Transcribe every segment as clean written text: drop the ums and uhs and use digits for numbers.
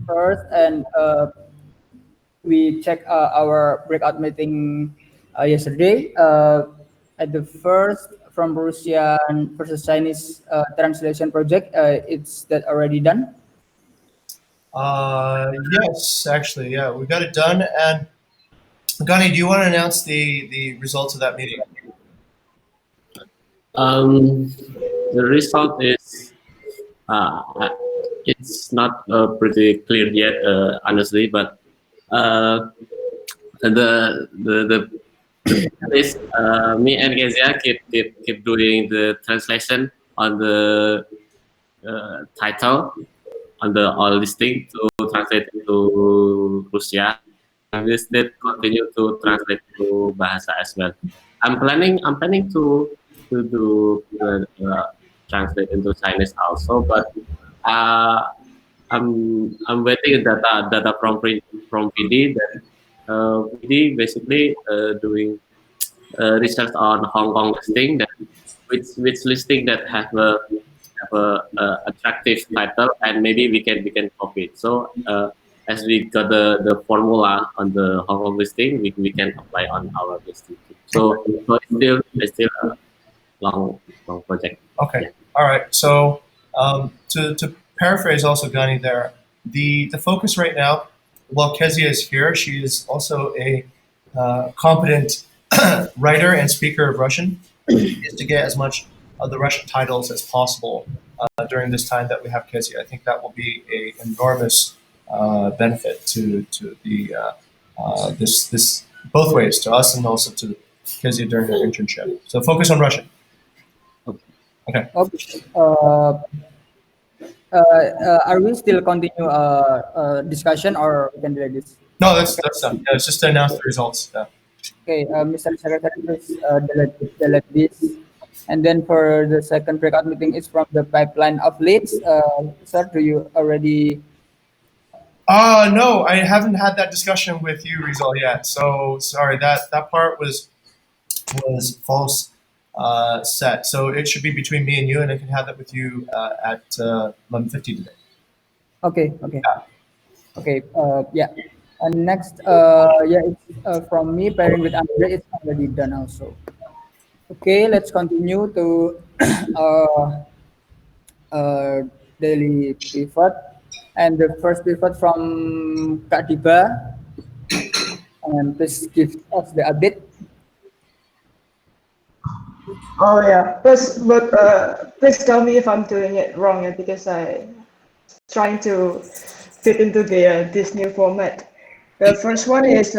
first, and we checked our breakout meeting yesterday. At the first from Russian versus Chinese translation project, it's that already done. Yes, actually, yeah, we got it done. And Ghani, do you want to announce the results of that meeting? Um, the result is uh, it's not pretty clear yet, honestly. But uh, the is me and Kezia keep doing the translation on the title on the all listing to translate to Rusia, and we still continue to translate to bahasa as well. I'm planning to do translate into Chinese also, but uh, I'm waiting data from PD that PD basically doing research on Hong Kong listing that which listing that have a attractive title, and maybe we can copy it. So as we got the formula on the Hong Kong listing, we can apply on our listing too. So it's still a long project. Okay. Yeah. All right. So to paraphrase also Ghani there, the focus right now, while Kezia is here, she is also a competent writer and speaker of Russian, is to get as much of the Russian titles as possible during this time that we have Kezia. I think that will be a enormous benefit to the this both ways, to us and also to Kezia during her internship. So focus on Russian. Okay. Okay. Okay. Are we still continue discussion, or we can delete this? No, that's done. Yeah, it's just to announce the results. Yeah. Okay, Mr. Secretary, please delete this. And then for the second breakout meeting is from the pipeline of leads. Sir, do you already? No, I haven't had that discussion with you, Rizal, yet. So sorry, that part was false set. So it should be between me and you, and I can have that with you at 11:50 today. Okay, okay, okay. Yeah. And next, yeah, it's from me pairing with Andre. It's already done also. Okay, let's continue to uh, uh, daily pivot. And the first pivot from Kak Dibba, and please give us the update. Oh yeah, but please tell me if I'm doing it wrong, yeah, because I trying to fit into this new format. The first one is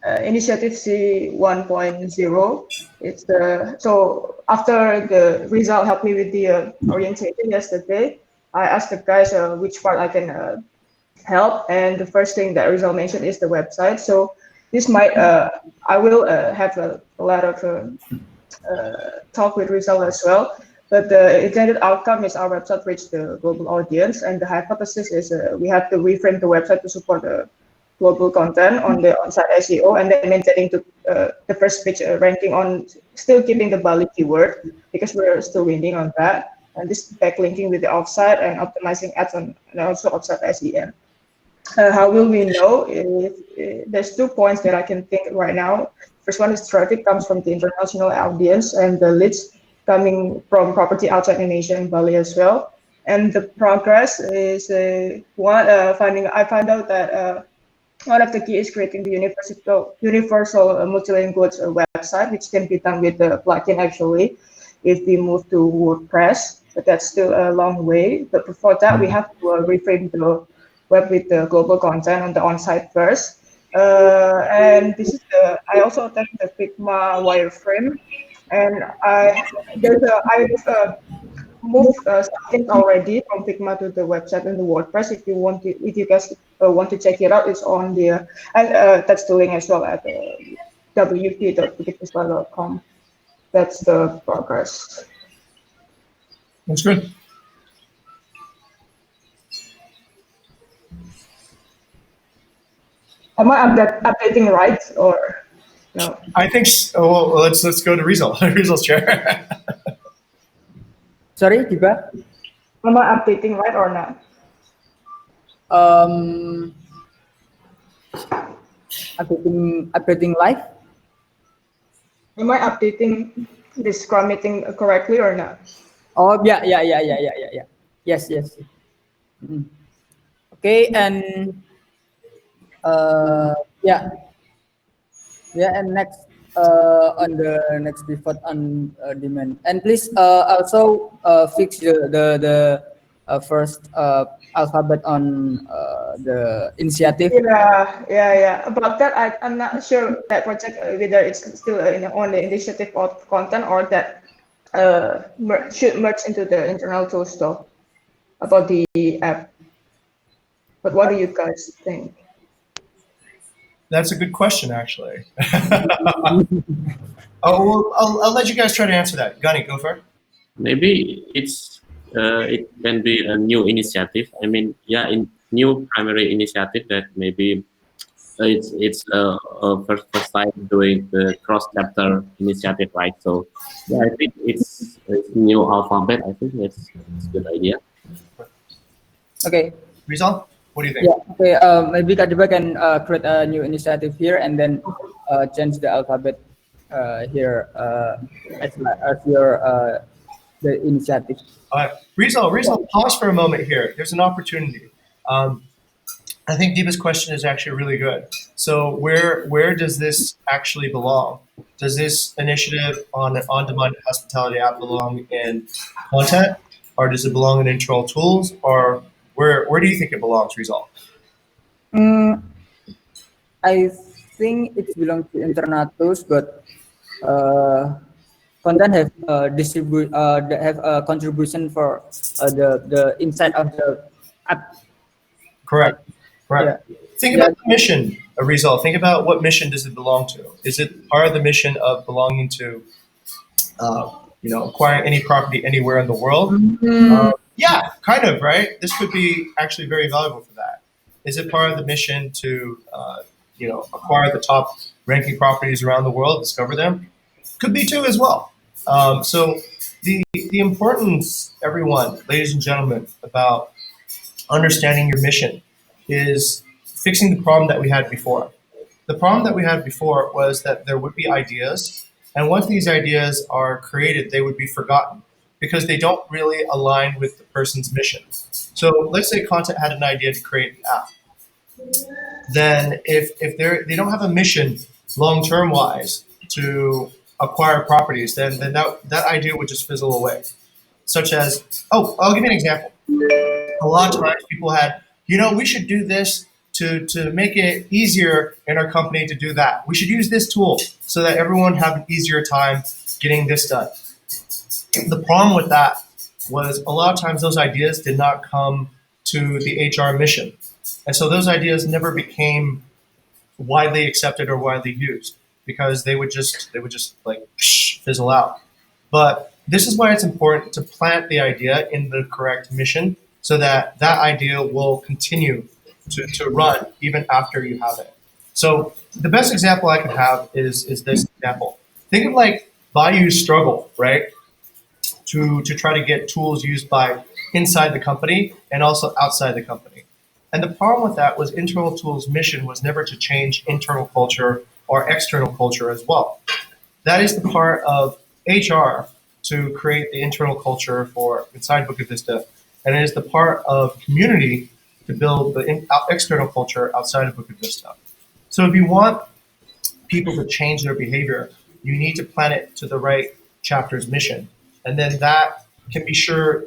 Initiative C 1.0. It's the so after the result helped me with the orientation yesterday, I asked the guys which part I can help, and the first thing that Rizal mentioned is the website. So this might I will have a lot of talk with Rizal as well. But the intended outcome is our website reach the global audience, and the hypothesis is we have to reframe the website to support the global content on the on-site SEO, and then maintaining the first page ranking on, still keeping the Bali keyword because we're still winning on that. And this backlinking with the offsite and optimizing ads on and also offsite SEM. How will we know? If there's 2 points that I can think right now. First one is traffic comes from the international audience, and the leads coming from property outside Indonesia and Bali as well. And the progress is one finding. I found out that one of the key is creating the universal multilingual website, which can be done with the plugin actually, if we move to WordPress. But that's still a long way. But before that, we have to reframe the web with the global content on the on-site first. And this is I also attached the Figma wireframe, and I've moved something already from Figma to the website and the WordPress. If you guys want to check it out, it's on the and that's the link as well at wp.bukitvista.com. That's the progress. That's good. Am I updating right or no? I think. Well, let's go to Rizal. Rizal's chair. Sorry, Dibba. Am I updating right or not? um, updating life. Am I updating this Scrum meeting correctly or not? Oh yeah. Yes. Mm. Okay, and uh, yeah, and next on the next default on demand, and please also fix the first alphabet on the initiative. Yeah. About that, I'm not sure that project whether it's still on the initiative of content or that should merge into the internal tools though about the app. But what do you guys think? That's a good question, actually. Oh, well, I'll let you guys try to answer that. Ghani, go for it. Maybe it can be a new initiative. I mean, yeah, in new primary initiative that maybe it's first time doing the cross chapter initiative, right? So yeah, I think it's new alphabet. I think it's a good idea. Okay. Rizal, what do you think? Yeah. Okay. Maybe Kadiba can create a new initiative here and then change the alphabet here as your the initiative. Rizal, pause for a moment here. There's an opportunity. Um, I think Deepa's question is actually really good. So where does this actually belong? Does this initiative on an on-demand hospitality app belong in content, or does it belong in internal tools, or where do you think it belongs, Rizal? Mm, I think it belongs to internal tools, but uh, content have have a contribution for the inside of the app, right? Correct. Yeah. Correct. Think Yeah. about the mission, Rizal. Think about what mission does it belong to? Is it part of the mission of belonging to, acquiring any property anywhere in the world? Mm, Yeah, kind of, right? This could be actually very valuable for that. Is it part of the mission to, acquire the top ranking properties around the world, discover them? Could be too as well. So the importance, everyone, ladies and gentlemen, about understanding your mission is fixing the problem that we had before. The problem that we had before was that there would be ideas, and once these ideas are created, they would be forgotten because they don't really align with the person's mission. So let's say content had an idea to create an app. Then if they don't have a mission long term wise to acquire properties, then that idea would just fizzle away. Such as, oh, I'll give you an example. A lot of times people had, we should do this to make it easier in our company to do that. We should use this tool so that everyone have an easier time getting this done. The problem with that was a lot of times those ideas did not come to the HR mission. And so those ideas never became widely accepted or widely used because they would just like fizzle out. But this is why it's important to plant the idea in the correct mission so that that idea will continue to run even after you have it. So the best example I could have is this example. Think of like Bayou's struggle, right? To try to get tools used by inside the company and also outside the company. And the problem with that was internal tools mission was never to change internal culture or external culture as well. That is the part of HR to create the internal culture for inside Bukit Vista, and it is the part of community to build the external culture outside of Bukit Vista. So if you want people to change their behavior, you need to plan it to the right chapter's mission, and then that can be sure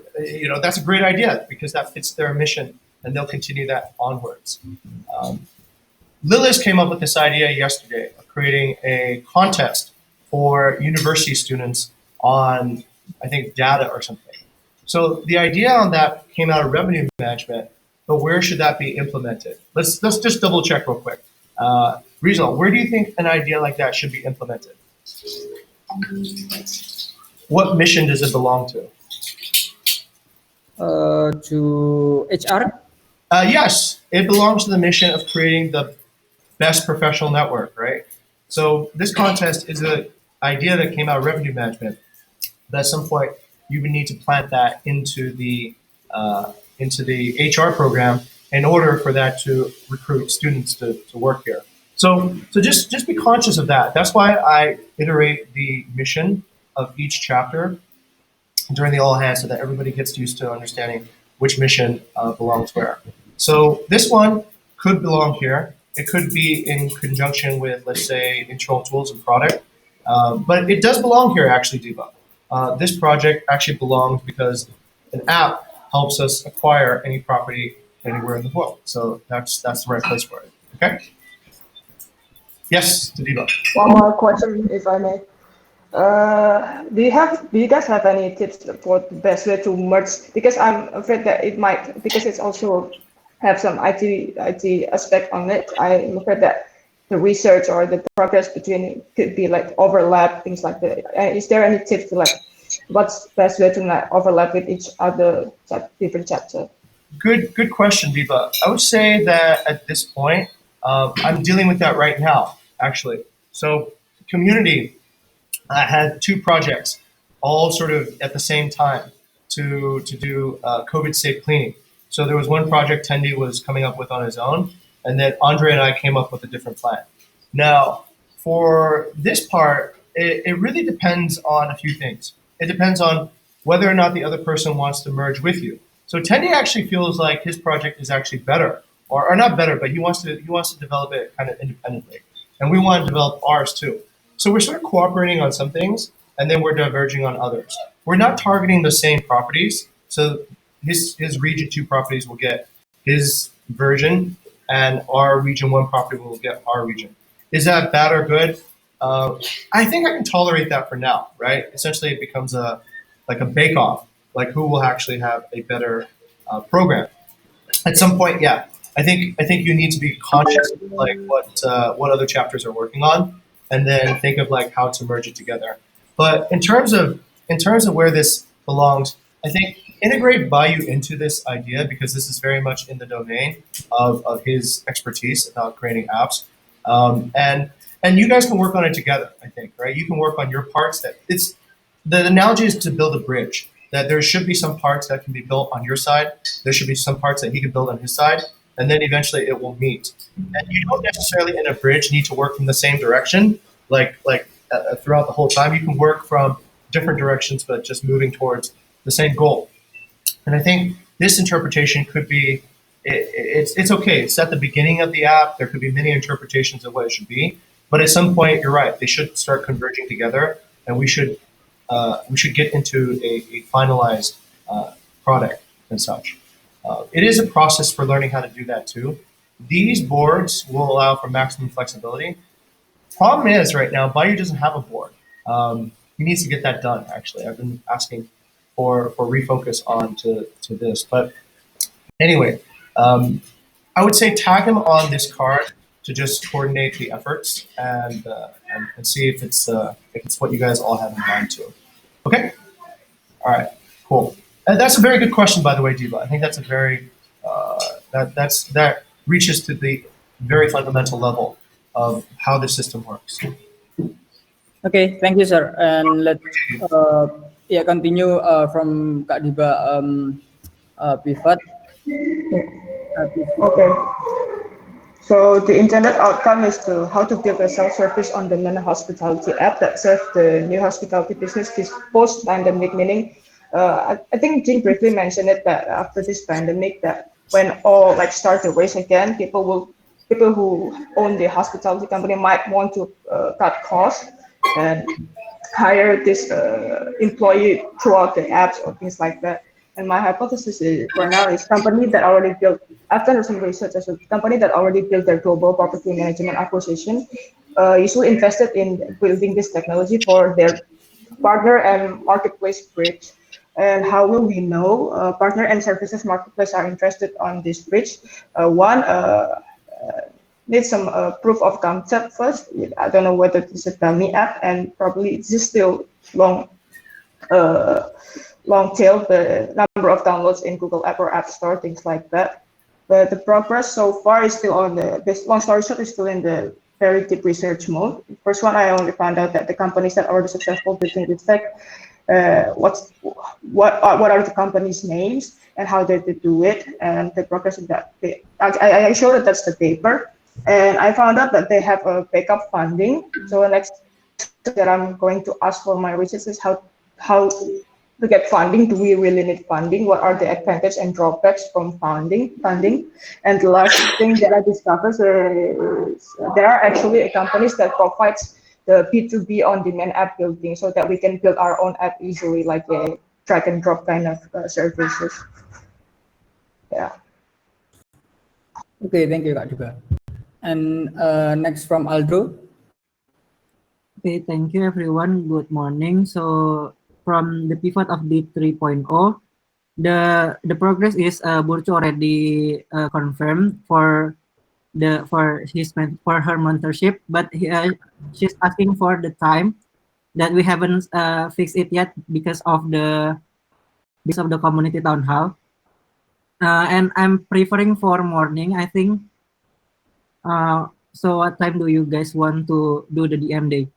that's a great idea because that fits their mission, and they'll continue that onwards. Lillis came up with this idea yesterday of creating a contest for university students on, I think, data or something. So the idea on that came out of revenue management, but where should that be implemented? Let's just double check real quick. Rizal, where do you think an idea like that should be implemented? What mission does it belong to? to HR. Yes, it belongs to the mission of creating the best professional network, right? So this contest is an idea that came out of revenue management. But at some point, you would need to plant that into the HR program in order for that to recruit students to work here. So just be conscious of that. That's why I iterate the mission of each chapter during the all hands so that everybody gets used to understanding which mission belongs where. So this one could belong here. It could be in conjunction with, let's say, internal tools and product. But it does belong here, actually, Dibba. This project actually belongs because an app helps us acquire any property anywhere in the world. So that's the right place for it. Okay? Yes, to Dibba. One more question, if I may. Do you guys have any tips for the best way to merge? Because I'm afraid that it might, because it's also have some IT aspect on it. I'm afraid that the research or the progress between it could be like overlap, things like that. Is there any tips to like what's best way to not overlap with each other different chapter? Good question, Dibba. I would say that at this point, I'm dealing with that right now, actually. So community, I had two projects, all sort of at the same time to do COVID safe cleaning. So there was one project Tendi was coming up with on his own, and then Andre and I came up with a different plan. Now, for this part, it really depends on a few things. It depends on whether or not the other person wants to merge with you. So Tendi actually feels like his project is actually better, or not better, but he wants to develop it kind of independently, and we want to develop ours too. So we're sort of cooperating on some things, and then we're diverging on others. We're not targeting the same properties. So his region 2 properties will get his version, and our region 1 property will get our region. Is that bad or good? I think I can tolerate that for now, right? Essentially, it becomes like a bake-off, like who will actually have a better program. At some point, yeah, I think you need to be conscious of like what other chapters are working on, and then think of like how to merge it together. But in terms of where this belongs, I think integrate Bayou into this idea because this is very much in the domain of his expertise about creating apps. And you guys can work on it together, I think, right? You can work on your parts that it's the analogy is to build a bridge, that there should be some parts that can be built on your side. There should be some parts that he can build on his side, and then eventually it will meet. And you don't necessarily in a bridge need to work from the same direction, like throughout the whole time. You can work from different directions, but just moving towards the same goal. And I think this interpretation could be, it's okay. It's at the beginning of the app. There could be many interpretations of what it should be. But at some point, you're right. They should start converging together, and we should get into a finalized product and such. It is a process for learning how to do that too. These boards will allow for maximum flexibility. Problem is right now, Bayou doesn't have a board. He needs to get that done, actually. I've been asking for refocus on to this. But anyway, I would say tag him on this card to just coordinate the efforts and see if it's what you guys all have in mind too. Okay? All right, cool. That's a very good question, by the way, Dibba. I think that's a very that reaches to the very fundamental level of how the system works. Okay, thank you, sir. And let's continue from Kak Dibba pivot. Okay. So the intended outcome is to how to build a self-service on-demand hospitality app that serves the new hospitality business this post-pandemic. Meaning, I think Jing briefly mentioned it that after this pandemic, that when all like start to raise again, people who own the hospitality company might want to cut costs and hire this employee throughout the apps or things like that. And my hypothesis is, for now is company that already built, I've done some research as a company that already built their global property management acquisition, usually invested in building this technology for their partner and marketplace bridge. And how will we know partner and services marketplace are interested on this bridge? One, need some proof of concept first. I don't know whether this is a dummy app, and probably this is still long tail, the number of downloads in Google App or App Store, things like that. But the progress so far is still on long story short, is still in the very deep research mode. First one, I only found out that the companies that are already successful building this tech what's what are the company's names and how they do it and the progress of that. I showed that that's the paper, and I found out that they have a backup funding. So the next that I'm going to ask for my research is how to get funding. Do we really need funding? What are the advantages and drawbacks from funding? And the last thing that I discovered is there are actually companies that provides the B2B on-demand app building so that we can build our own app easily, like a drag and drop kind of services. Yeah. Okay, thank you, Kak Dibba. And next from Aldo. Okay, thank you everyone. Good morning. So from the pivot of the 3.0, the progress is Burcu already confirmed for her mentorship, but she's asking for the time that we haven't fixed it yet because of the community town hall. And I'm preferring for morning, I think. So what time do you guys want to do the DM day?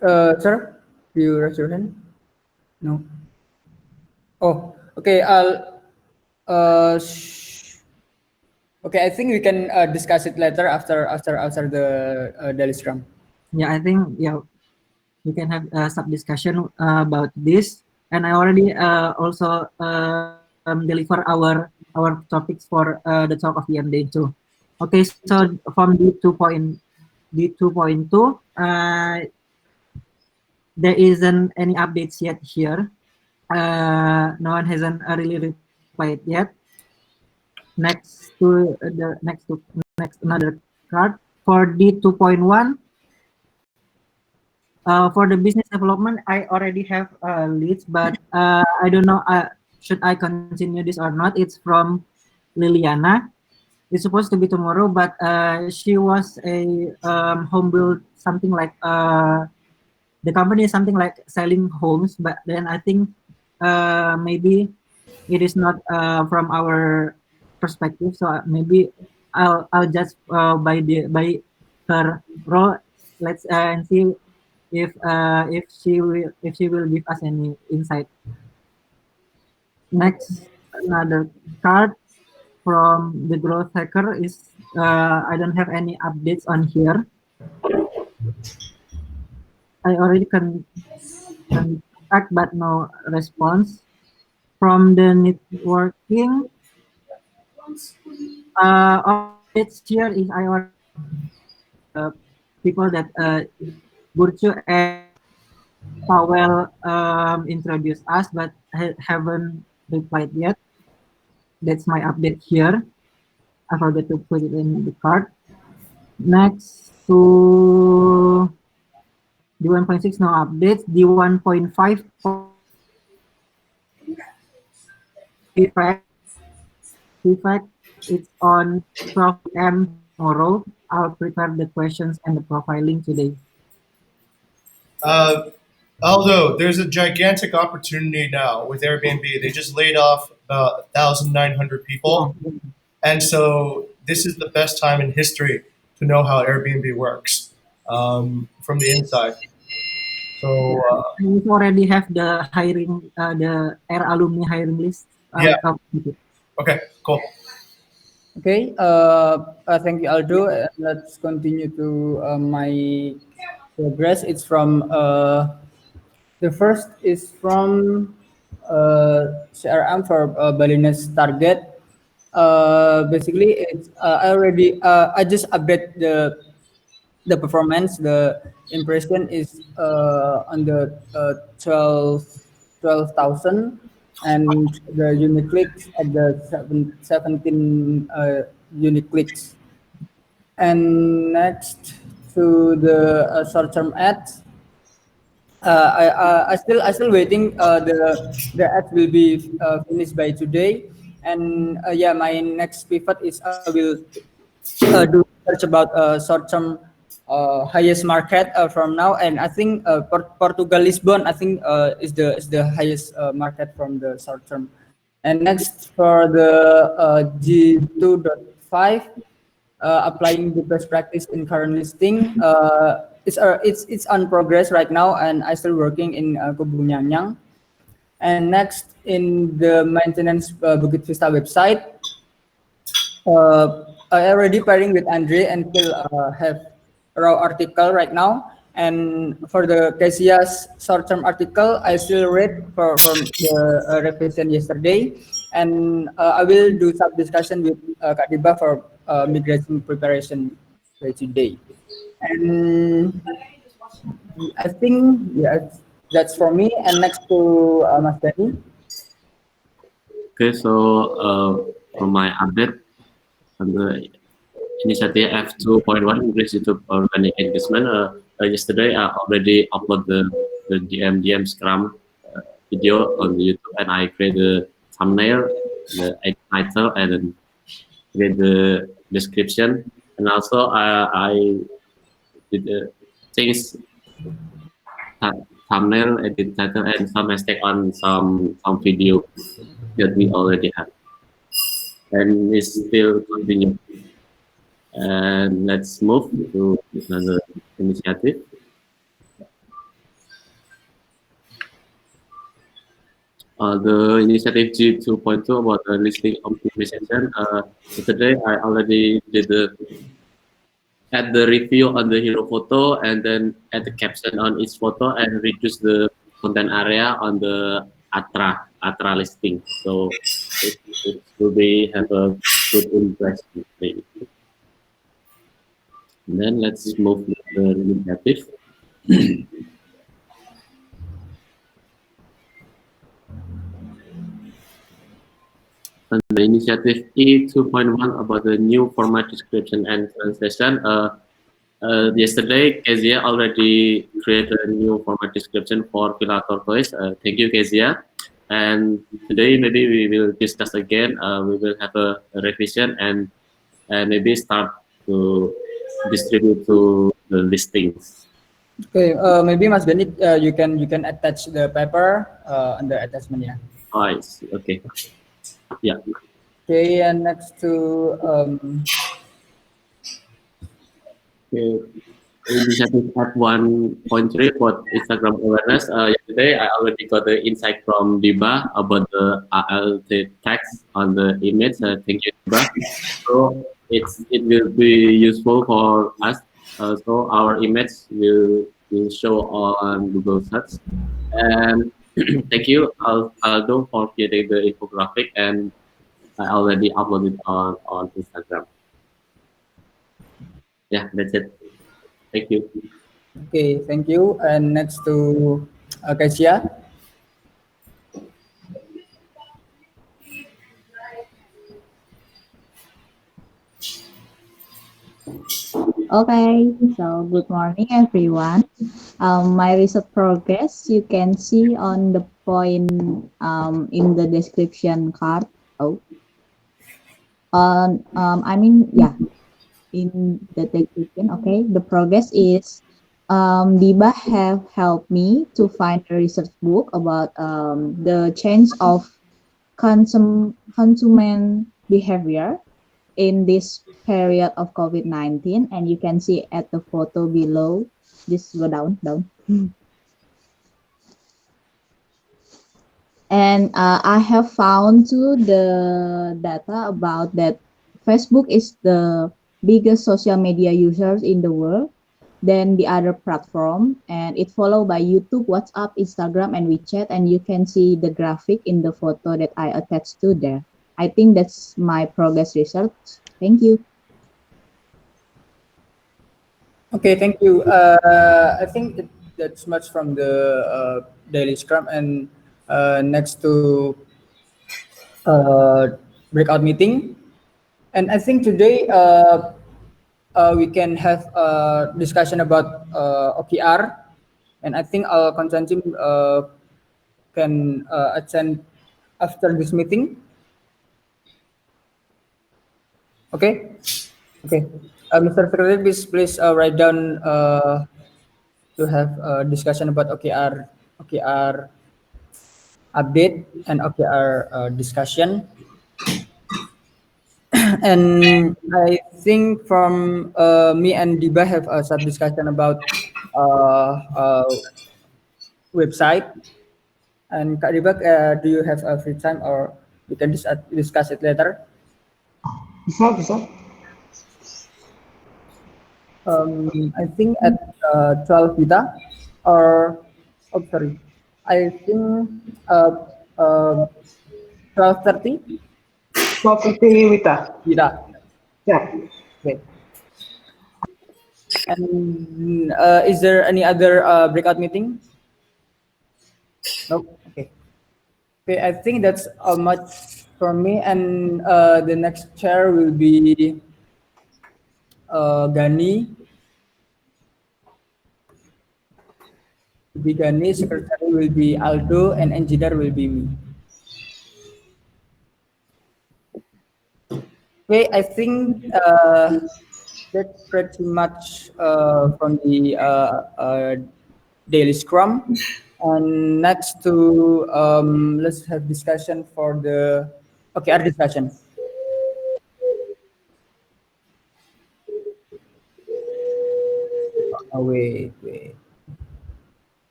Sir, do you raise your hand? No. Oh, okay. Okay, I think we can discuss it later after the daily scrum. Yeah, I think we can have some discussion about this. And I already also deliver our topics for the talk of the MD too. Okay, so from D2.2, there isn't any updates yet here. No one hasn't really replied yet. Next another card for D2.1. For the business development, I already have leads, but I don't know should I continue this or not. It's from Liliana. It's supposed to be tomorrow, but she was a home build something like the company is something like selling homes, but then I think maybe it is not from our perspective. So maybe I'll just by her role. Let's and see if she will give us any insight. Next, another card from the growth hacker is I don't have any updates on here. I already contact but no response from the networking. Updates here is I already people that Burcu and Powell introduced us but haven't replied yet. That's my update here. I forgot to put it in the card. Next to D1.6 no updates. D1.5 feedback. It's on 12 p.m. tomorrow. I'll prepare the questions and the profiling today. Aldo, there's a gigantic opportunity now with Airbnb. They just laid off about 1,900 people. And so this is the best time in history to know how Airbnb works from the inside. So We already have the hiring, the Air alumni hiring list. Yeah. Okay, cool. Okay, thank you, Aldo. Let's continue to my progress. It's from the first is from CRM for Balinese target. Basically, it's I just update the performance. The impression is on the 12,000, and the unique clicks at the 17 unique clicks. And next to the short-term ads, I still waiting. The ads will be finished by today, and yeah, my next pivot is I will do research about short-term highest market from now, and I think Portugal Lisbon I think is the highest market from the short term. And next for the G2.5, applying the best practice in current listing. it's on progress right now, and I still working in Kubu Nyanyang. And next in the maintenance Bukit Vista website, I already pairing with Andre and still have raw article right now. And for the Casia's short-term article, I still read from the revision yesterday, and I will do some discussion with Kak Dibba for migration preparation by today. And I think that's for me. And next to Mas Dani. Okay, so for my update on the initiative F2.1 English YouTube organic engagement, yesterday I already uploaded the GM Scrum video on the YouTube, and I create the thumbnail, the title, and then create the description, and also I did things thumbnail, edit title, and some mistake on some video that we already have, and it's still continue. And let's move to another initiative. The initiative G2.2 about the listing optimization. Yesterday I already did the add the review on the hero photo, and then add the caption on each photo, and reduce the content area on the Atra listing. So it will be have a good impression. And then let's move to the initiative. And the initiative E2.1 about the new format description and translation. Yesterday, Kezia already created a new format description for Villa Tortoise. Thank you, Kezia. And today, maybe we will discuss again. We will have a revision, and maybe start to distribute to the listings. Okay, maybe Mas Dani, you can attach the paper under attachment, yeah. Oh, I see. Okay. Yeah. Okay, and next to Okay. Initiative at 1.3 for Instagram awareness. Yesterday, I already got the insight from Dibba about the ALT text on the image. Thank you, Dibba. So it will be useful for us. So our image will show on Google Search. And thank you, Aldo, for creating the infographic, and I already uploaded on Instagram. Yeah, that's it. Thank you. okay, thank you. And next to Kasia. Okay, so good morning everyone. My research progress you can see on the point in the description card. Oh, yeah, in the description. Okay, the progress is Diba have helped me to find a research book about the change of consumer behavior in this period of COVID-19, and you can see at the photo below. Just go down. And I have found too the data about that Facebook is the biggest social media users in the world than the other platform, and it followed by YouTube, WhatsApp, Instagram, and WeChat, and you can see the graphic in the photo that I attached to there. I think that's my progress research. Thank you. Okay, thank you. I think that's much from the daily Scrum, and next to uh, breakout meeting. And I think today we can have a discussion about OKR, and I think our content team can attend after this meeting. Okay, okay. Mr. Secretary, please write down to have a discussion about OKR update and OKR discussion. And I think from me and Diba have a sub discussion about website. And Kak Dibba, do you have a free time, or we can discuss it later? Bisa, bisa. I think at 12 Vita, or oh sorry, I think uh, 12:30 12:50 Wita. Vita. Yeah. Okay. And is there any other breakout meeting? Nope. Okay. Okay, I think that's much for me. And the next chair will be Ghani. Ghani, secretary will be Aldo, and engineer will be me. Okay, I think that's pretty much from the daily Scrum. And next to let's have discussion for the our discussion. Wait.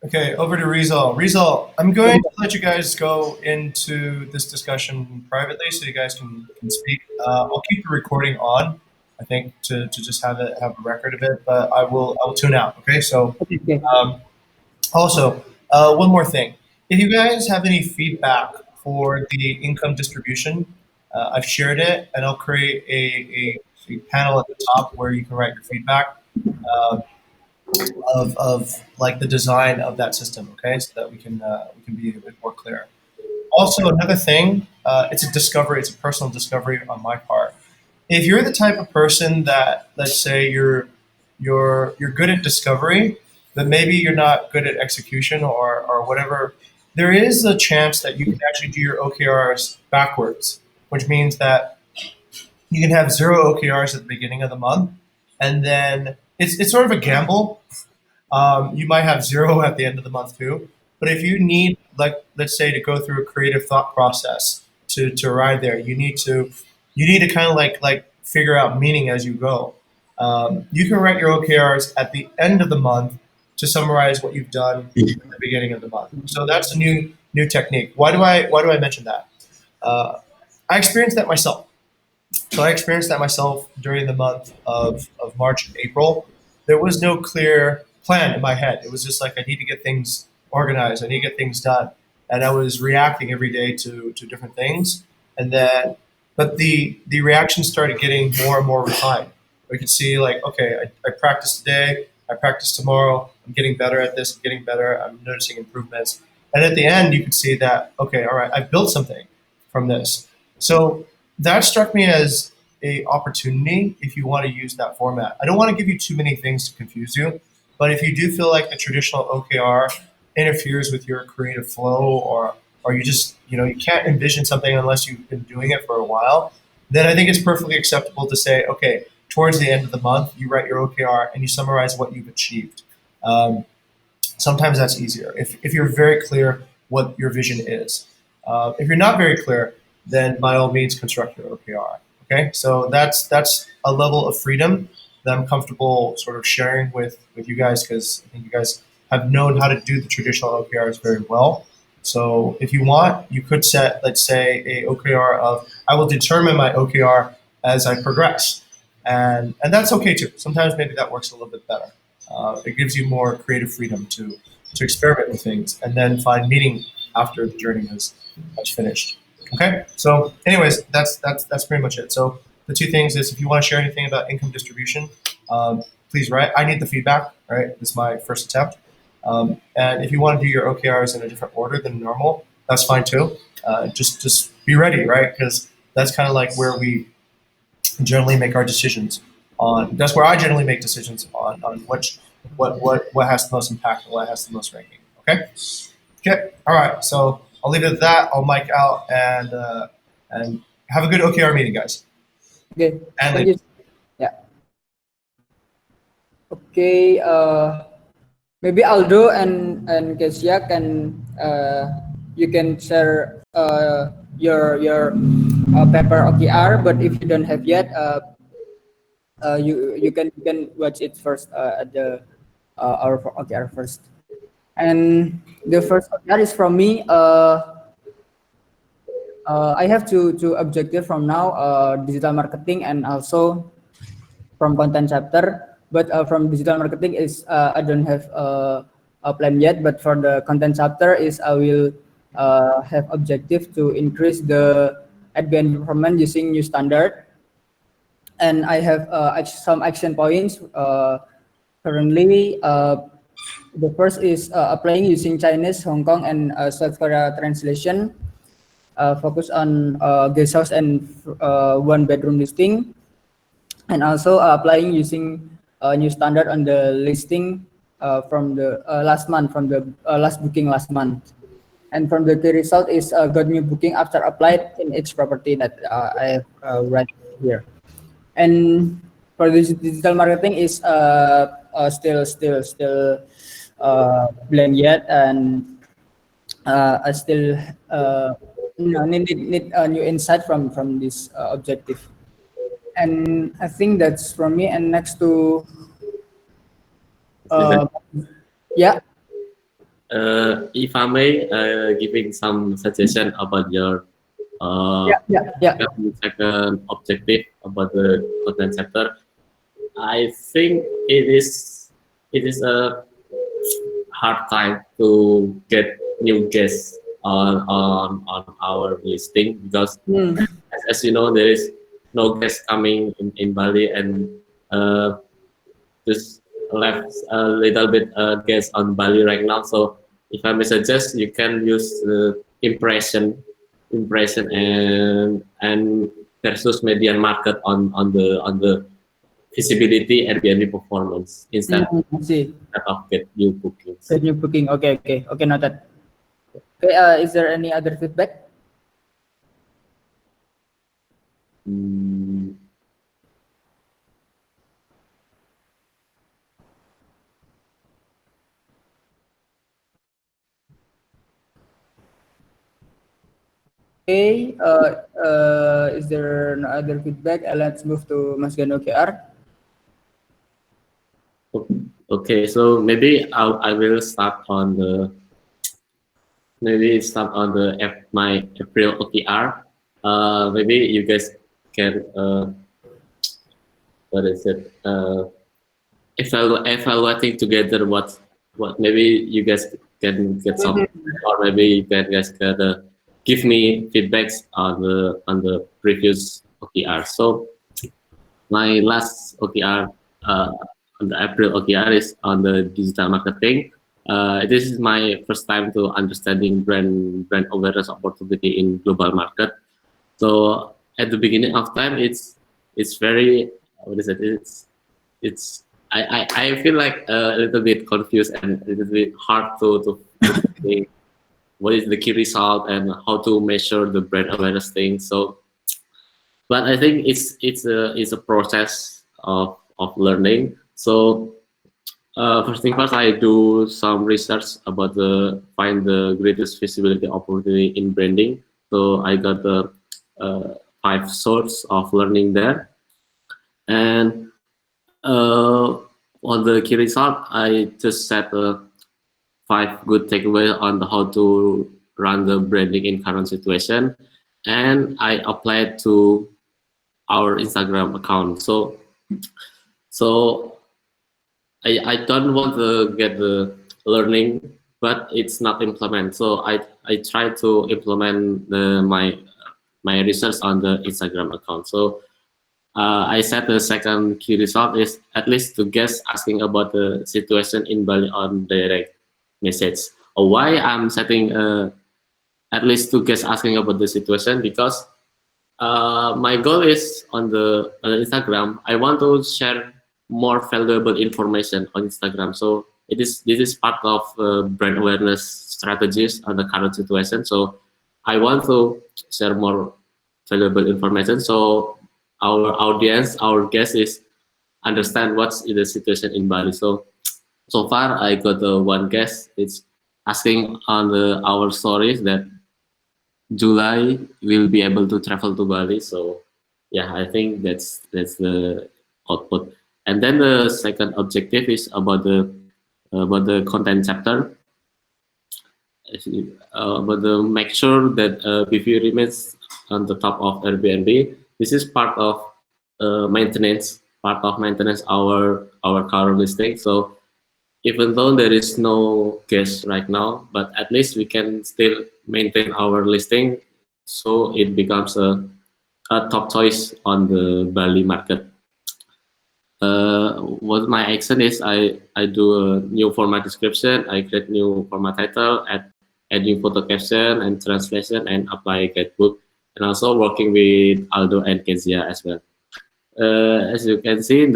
Okay, over to Rizal. Rizal, I'm going to let you guys go into this discussion privately so you guys can speak. I'll keep the recording on, I think, to just have a record of it, but I will tune out. Okay, so Okay. also one more thing. If you guys have any feedback for the income distribution, I've shared it, and I'll create a panel at the top where you can write your feedback. Uh, of like the design of that system, okay, so that we can be a bit more clear. Also, another thing, it's a discovery, it's a personal discovery on my part. If you're the type of person that, let's say, you're good at discovery, but maybe you're not good at execution or whatever, there is a chance that you can actually do your OKRs backwards, which means that you can have zero OKRs at the beginning of the month, and then it's sort of a gamble. You might have zero at the end of the month too. But if you need, like, let's say, to go through a creative thought process to arrive there, you need to kind of like figure out meaning as you go. You can write your OKRs at the end of the month to summarize what you've done at the beginning of the month. So that's a new technique. Why do I mention that? I experienced that myself. So I experienced that myself during the month of March and April. There was no clear plan in my head. It was just like, I need to get things organized, I need to get things done. And I was reacting every day to different things. And then, but the reactions started getting more and more refined. We could see, like, okay, I practiced today, I practiced tomorrow, I'm getting better at this, I'm getting better, I'm noticing improvements. And at the end, you could see that, okay, all right, I've built something from this. So that struck me as a opportunity if you want to use that format. I don't want to give you too many things to confuse you, but if you do feel like the traditional OKR interferes with your creative flow, or you just, you can't envision something unless you've been doing it for a while, then I think it's perfectly acceptable to say, okay, towards the end of the month, you write your OKR and you summarize what you've achieved. Um, Sometimes that's easier if you're very clear what your vision is. If you're not very clear, then by all means construct your OKR. Okay, so that's a level of freedom that I'm comfortable sort of sharing with you guys, because I think you guys have known how to do the traditional OKRs very well. So if you want, you could set, let's say, a OKR of, I will determine my OKR as I progress, and that's okay too. Sometimes maybe that works a little bit better. It gives you more creative freedom to experiment with things and then find meaning after the journey is finished. Okay. So, anyways, that's pretty much it. So the two things is, if you want to share anything about income distribution, please write. I need the feedback. Right. This is my first attempt. And if you want to do your OKRs in a different order than normal, that's fine too. Just be ready, right? Because that's kind of like where we generally make our decisions on. That's where I generally make decisions on what has the most impact and what has the most ranking. Okay. Okay. All right. So I'll leave it at that. I'll mic out and have a good OKR meeting, guys. Okay. And Thank you. Yeah. Okay. Maybe Aldo and Kesia can you can share your paper OKR, but if you don't have yet, you can watch it first at the our OKR first. And the first OKR is from me. I have two objective from now, digital marketing and also from content chapter. But from digital marketing is I don't have a plan yet. But for the content chapter is I will have objective to increase the advanced performance using new standard. And I have some action points currently. The first is applying using Chinese, Hong Kong, and South Korea translation. Focus on guest house and one bedroom listing, and also applying using new standard on the listing from the last month, from the last booking last month. And from the key result is got new booking after applied in each property that I have read here. And for this digital marketing is still blend yet, and I still need a new insight from this objective. And I think that's from me. And next to uh, yeah, If I may, giving some suggestion about your uh, yeah. second objective about the content sector. I think it is a hard time to get new guests on our listing because Hmm. as you know there is no guest coming in Bali and uh, just left a little bit guest on Bali right now. So if I may suggest, you can use impression and versus median market on the visibility Airbnb performance instead I see. of get new bookings. The new booking. Okay, noted. Okay, is there any other feedback? Mm, Okay, is there no other feedback? Let's move to Mas Gano KR. okay, so maybe I will start on the my April OKR. Maybe you guys can what is it? Evaluating together what maybe you guys can get some, or maybe you guys can give me feedbacks on the previous OKR. So my last OKR on the April OKR is on the digital marketing. This is my first time to understanding brand awareness opportunity in global market. So at the beginning of time, it's very, what is it? It's I feel like a little bit confused and a little bit hard to say what is the key result and how to measure the brand awareness thing. So, but I think it's a process of learning. So first thing first, I do some research about the find the greatest visibility opportunity in branding. So I got the 5 sources of learning there, and on the key result, I just set 5 good takeaways on how to run the branding in current situation, and I applied to our Instagram account. So I don't want to get the learning, but it's not implement. So I try to implement my research on the Instagram account. So I said the second key result is at least to guess asking about the situation in Bali on direct message. Why I'm setting at least to guess asking about the situation, because my goal is on the Instagram. I want to share more valuable information on Instagram. So this is part of brand awareness strategies on the current situation. So I want to share more valuable information. So our audience, our guest is understand what's in the situation in Bali. So far I got one guest. It's asking on our stories that July we'll be able to travel to Bali. So yeah, I think that's the output. And then the second objective is about the content chapter. But make sure that BV remains on the top of Airbnb. This is part of maintenance our current listing. So even though there is no guest right now, but at least we can still maintain our listing, so it becomes a top choice on the Bali market. What my action is, I do a new format description, I create new format title, add new photo caption and translation, and apply guidebook, and also working with Aldo and Kezia as well. As you can see,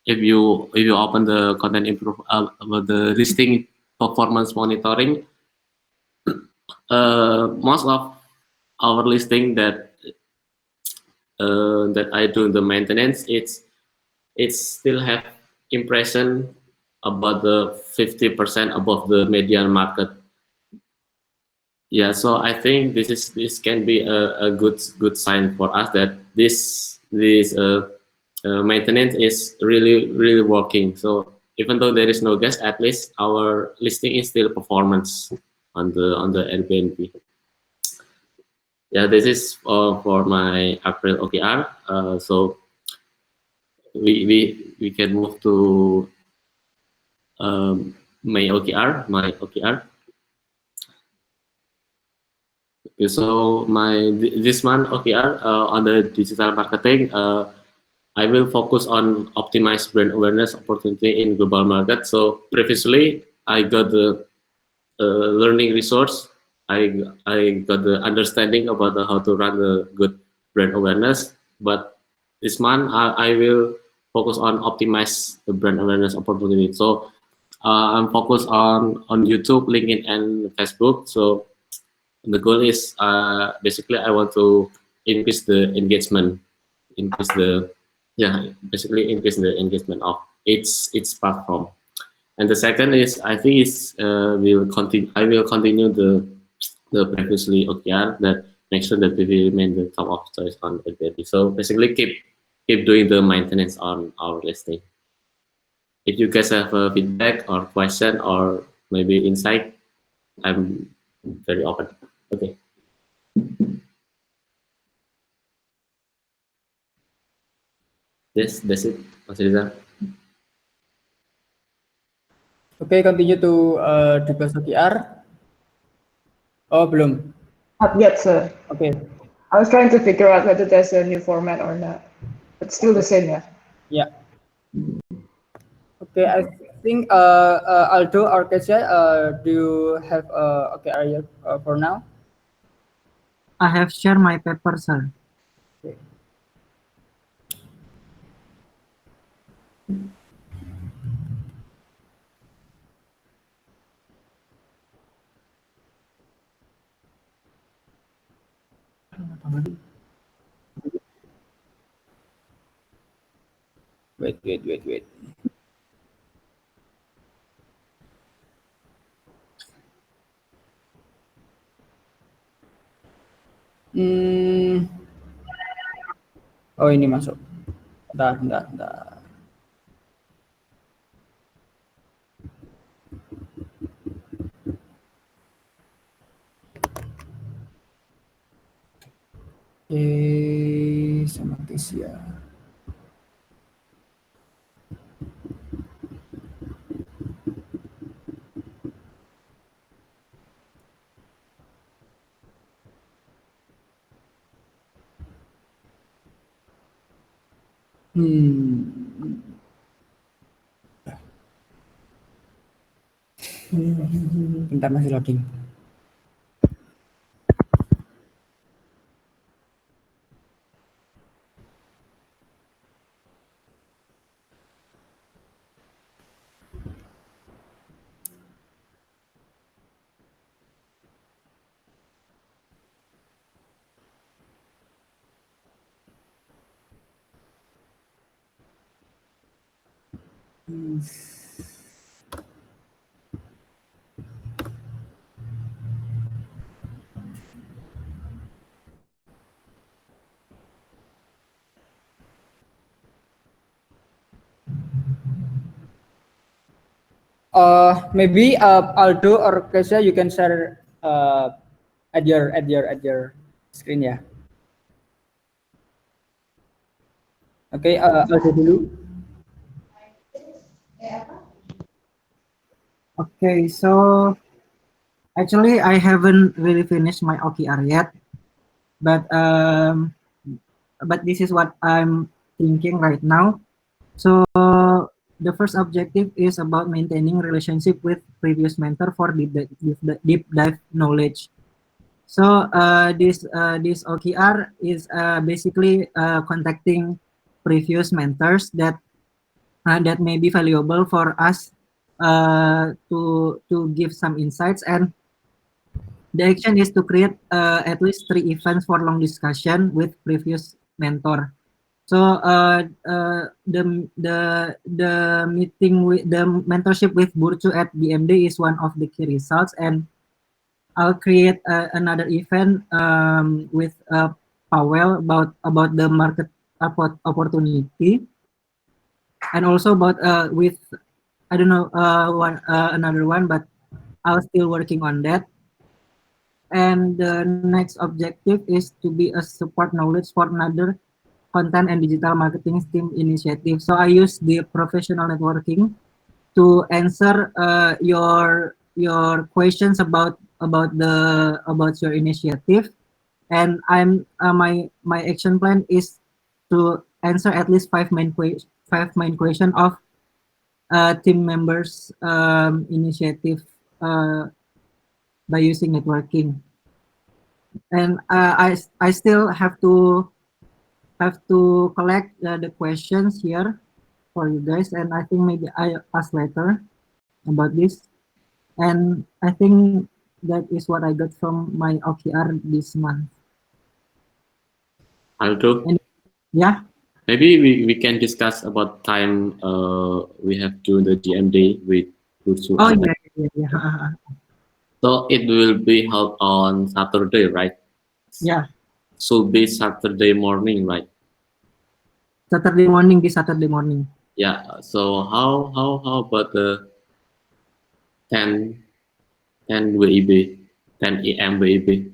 if you open the content improve the listing performance monitoring, most of our listing that I do the maintenance, it's still have impression about the 50% above the median market. Yeah, so I think this can be a good sign for us that this maintenance is really working. So even though there is no guest, at least our listing is still performance on the Airbnb. Yeah, this is for my April OKR. So we can move to my OKR. Okay, so this month OKR on the digital marketing, I will focus on optimize brand awareness opportunity in global market. So previously I got the learning resource. I got the understanding about how to run a good brand awareness. But this month I will focus on optimize the brand awareness opportunity. So I'm focused on YouTube, LinkedIn, and Facebook. So the goal is basically I want to increase the engagement, increase the yeah basically increase the engagement of its platform. And the second is I think is will continue. I will continue the previously OKR that make sure that we will remain the top of choice on Airbnb. So basically keep doing the maintenance on our listing. If you guys have a feedback or question or maybe insight, I'm very open. Okay. Yes, that's it, Mas Rizal. Okay, continue to Dibba's OKR. Oh, belum. Not yet, sir. Okay. I was trying to figure out whether there's a new format or not. It's still the same, yeah. Yeah. Okay, I think Aldo or Kezia, do you have OKR yet, for now? I have shared my paper, sir. Okay. Wait. Hmm. Oh, ini masuk. Bentar. Oke, sama Kezia. Hmm. Bentar masih loading. Maybe Aldo or Kesha, you can share at your screen ya. Oke, Aldo dulu. Okay, so actually I haven't really finished my OKR yet, but this is what I'm thinking right now. So the first objective is about maintaining relationship with previous mentor for deep dive knowledge. So this OKR is basically contacting previous mentors that may be valuable for us to give some insights, and the action is to create at least 3 events for long discussion with previous mentor. So the meeting with the mentorship with Burcu at BMD is one of the key results, and I'll create another event with Powell about the market opportunity, and also about with I don't know one another one, but I'll still working on that. And the next objective is to be a support knowledge for another content and digital marketing team initiative. So I use the professional networking to answer your questions about your initiative, and my action plan is to answer at least five main question of team members initiative uh, by using networking. And I still have to collect the questions here for you guys, and I think maybe I ask later about this. And I think that is what I got from my OKR this month. Aldo, And yeah, maybe we can discuss about time we have to the GMD with Bursu oh and yeah, yeah, yeah, yeah. so it will be held on Saturday, right? Yeah, Should be Saturday morning, right? Saturday morning, this Saturday morning. Yeah. So how about the 10 10 WIB, 10 AM WIB?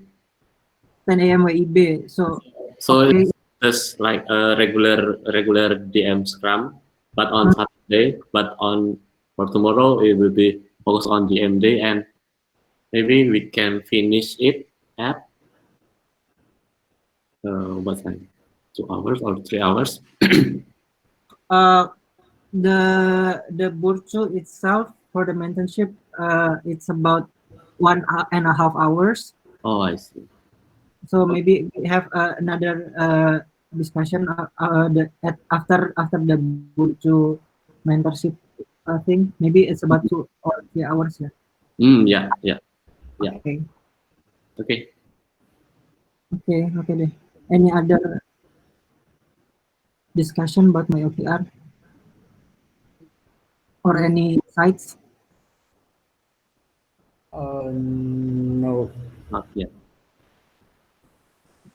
10 a.m. WIB. So So okay, it's just like a regular DM Scrum, but on mm, Saturday. But on for tomorrow, it will be focused on DM day, and maybe we can finish it at what time? 2 hours or 3 hours? uh, the Burcu itself for the mentorship, it's about 1.5 hours. Oh, I see. So maybe we have another discussion after the Burcu mentorship thing. Maybe it's about 2 or 3 hours. Yeah. Yeah, yeah, yeah. Okay. Okay. Okay. Deh. Any other discussion about my OKR or any sites? No. Not yet.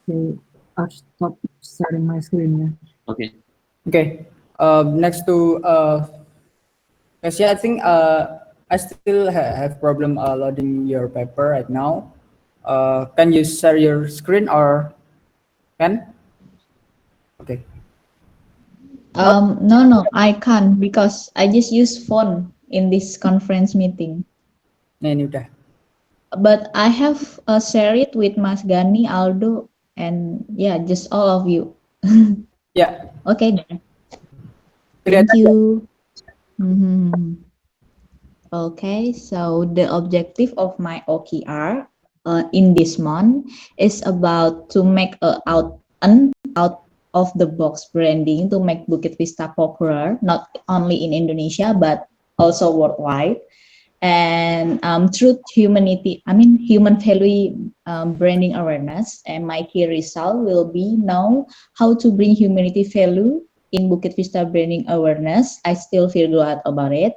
Okay. I'll stop sharing my screen. Yeah. Okay. Okay. Next to Kesha, I think I still have problem loading your paper right now. Can you share your screen or can? Okay. No, I can't because I just use phone in this conference meeting. Nah, ini udah. But I have shared it with Mas Ghani, Aldo, and yeah, just all of you. Ya, Okay, then. Thank kelihatan. you. Mhm. Okay, so the objective of my OKR in this month is about to make out of the box branding to make Bukit Vista popular, not only in Indonesia but also worldwide. And through human value branding awareness, and my key result will be know how to bring humanity value in Bukit Vista branding awareness. I still figure out about it.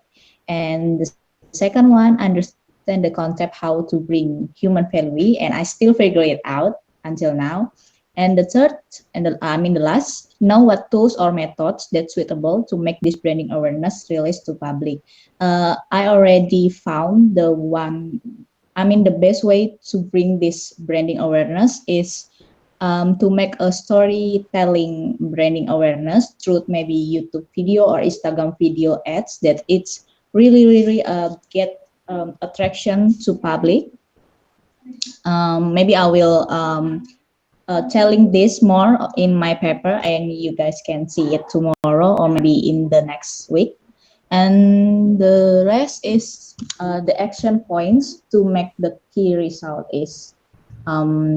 And the second one, understand the concept how to bring human value, and I still figure it out until now. And the third, the last, know what tools or methods that's suitable to make this branding awareness released to public. I already found the best way to bring this branding awareness is to make a storytelling branding awareness through maybe YouTube video or Instagram video ads that it's really get attraction to public. Maybe I will telling this more in my paper, and you guys can see it tomorrow or maybe in the next week. And the rest is the action points to make the key result is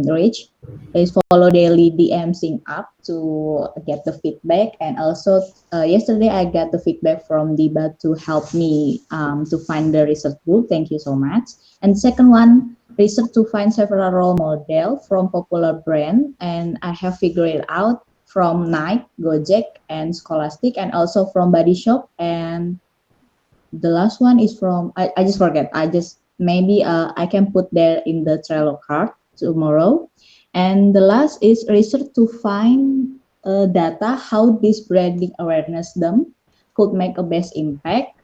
reach is follow daily DM sync up to get the feedback. And also yesterday I got the feedback from Dibba to help me to find the research book. Thank you so much. And second one, research to find several role model from popular brand, and I have figured it out from Nike, Gojek, and Scholastic, and also from Body Shop. And the last one is from I just forget. I just maybe I can put there in the Trello card tomorrow. And the last is research to find data how this branding awareness them could make a best impact.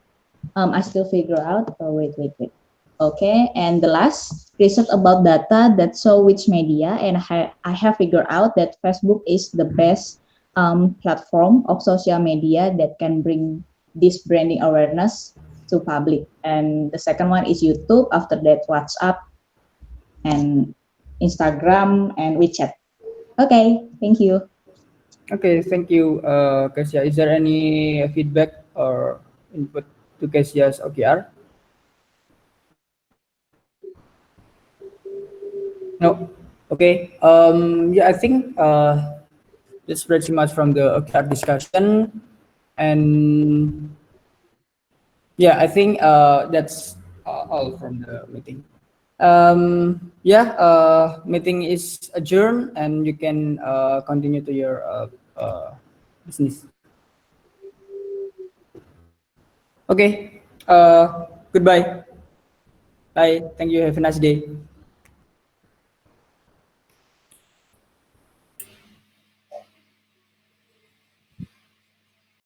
I still figure out. Oh, wait. Okay, and the last research about data that show which media, and I have figured out that Facebook is the best platform of social media that can bring this branding awareness to public. And the second one is YouTube. After that, WhatsApp and Instagram and WeChat. Okay, thank you. Okay, thank you, Kesia. Is there any feedback or input to Kesia's OKR? No. Okay. Yeah, I think that's pretty much from the OKR discussion, and yeah, I think that's all from the meeting. Yeah, meeting is adjourned, and you can continue to your business. Okay. Goodbye. Bye. Thank you. Have a nice day.